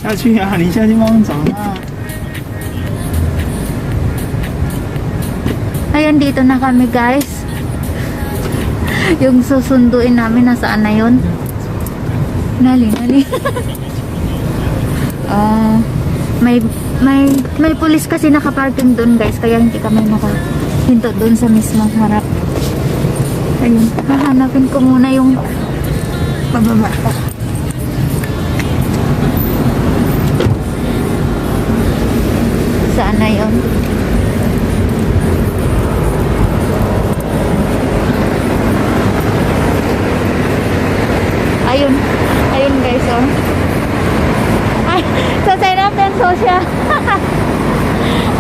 要去啊！你下去帮我找啊。 Ayan, dito na kami guys. Yung susunduin namin, nasaan na yun? Nali. May pulis kasi nakaparking doon guys, kaya hindi kami nakahinto doon sa mismong harap. Ayun, hahanapin ko muna yung pababa. Saan na yun? Ayun guys, oh. Ay, sasay natin, so siya.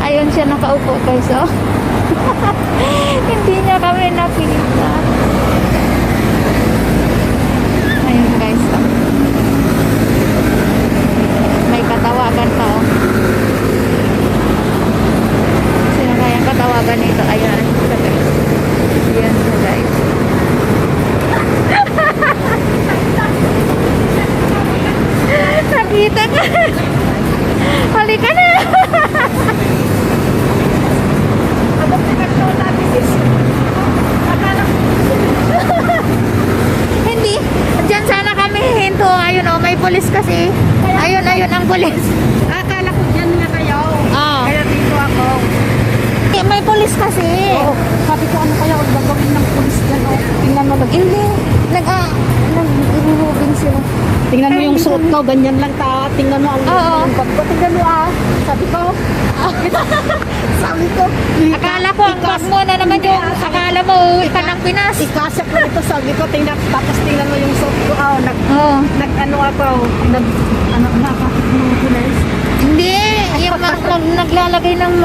Ayun siya nakaupo guys, oh. Hindi niya kami nakita. Ayun guys, oh. May katawagan pa, oh. Sino kayang katawagan nito? Ayan, siya guys. Ayan siya guys. Nakita ka. Halika na. Hindi. Diyan sana kami hinto. Ayun o, may pulis kasi. Ayun ang pulis. Akala ko dyan nga kayo. Ah. Kaya dito ako. May pulis kasi. Oo. Sabi ko ano kaya ang gagawin ng pulis dyan. Oh. Tingnan mo. Hindi. Nag-irubing sila. Tingnan mo yung suot ko. Ganyan lang ta. Tingnan mo ang yung bag ko. Tingnan mo ah. Sabi ko. Sabi ko. Akala ko ang bag mo na naman yung akala mo uwi ka ng Pinas. Ikasya ko ito. Sabi ko. Tapos tingnan mo yung suot ko. Oh, nag-ano ako. Nakakapit mo yung pulis. Hindi. Yung naglalagay ng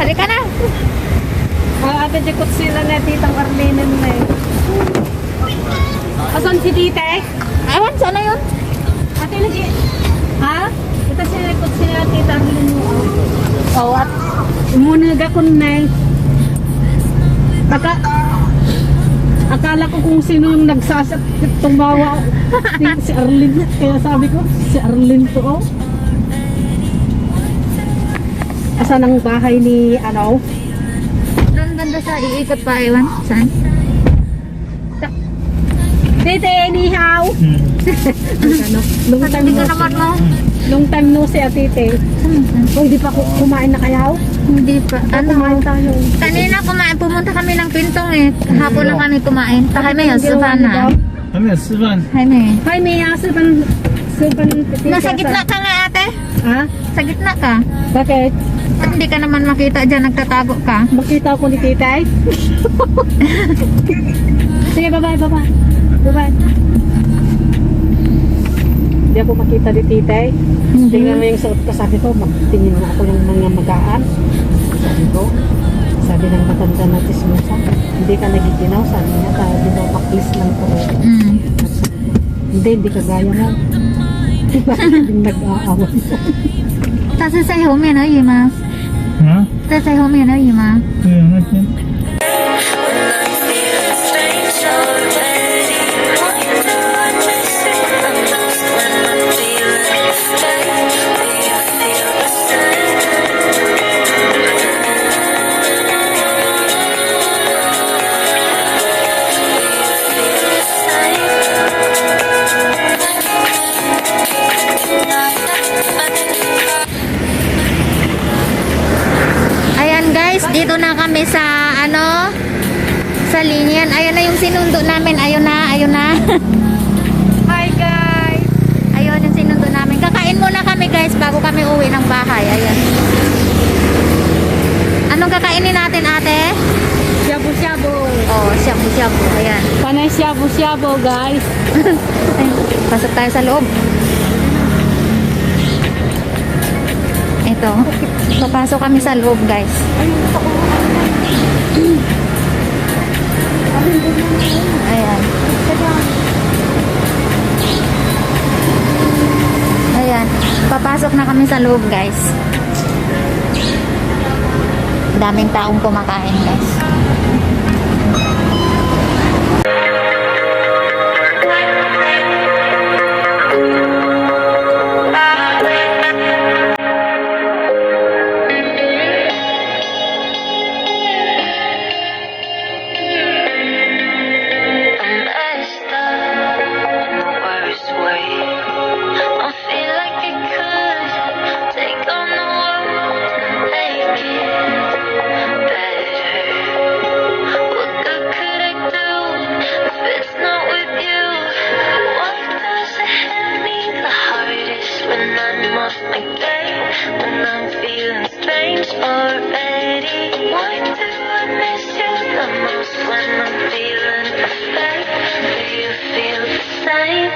halika na. Ate Jekot sila na titang Arlene na eh. Asan si tite? Ewan, sana yun? Ate lagi. Ha? Ito sila tita Arlene mo. Oh, at umunag ako na eh. Akala ko kung sino yung nagsasakit tumawa si Arlene. Kaya sabi ko, si Arlene to oh. Asan ang bahay ni ano? Doon banda sa iikot pa, ewan. Saan? Tete, anyhow. Ano? Long time Hindi no ka naman mo. Long time no si Tete. Oh, hindi pa kumain na kayaw? Hindi pa. Kumain tayo. Kanina pumunta kami ng Pintong eh. Hapon lang kami kumain. Takay may Savannah. 还没有吃饭。 Hay may. Hi, Mia. Suban Nasa gitna ka nga ate. Ha? Sa gitna ka. Bakit? At hindi ka naman makita dyan, nagtatago ka. Makita ko ni Titay? Sige, bye-bye. Bye-bye. Hindi ako makita ni Titay. Tingnan mo yung suot ko. Sabi ko, magtingin na ako ng mga magaan. Sabi ng matanda na tismosa, hindi ka nagiginaw. Sabi niya, sabi mo, paklis lang ko. Hindi ka gaya mo. Hindi nag-aaway. 但是在后面而已吗？在后面而已吗？对啊，那天。 Dito na kami sa sa linyan. Ayun na yung sinundo namin. Ayun na. Hi, guys. Ayun yung sinundo namin. Kakain muna kami guys bago kami uwi ng bahay. Ayun. Anong kakainin natin ate? Shabu-shabu. Oh, shabu-shabu. Ayan. Panay shabu-shabu, guys. Ay, pasok tayo sa loob. Ito. Papasok kami sa loob guys. Ayan. Pasok na kami sa loob, guys. Daming taong kumakain, guys. Same.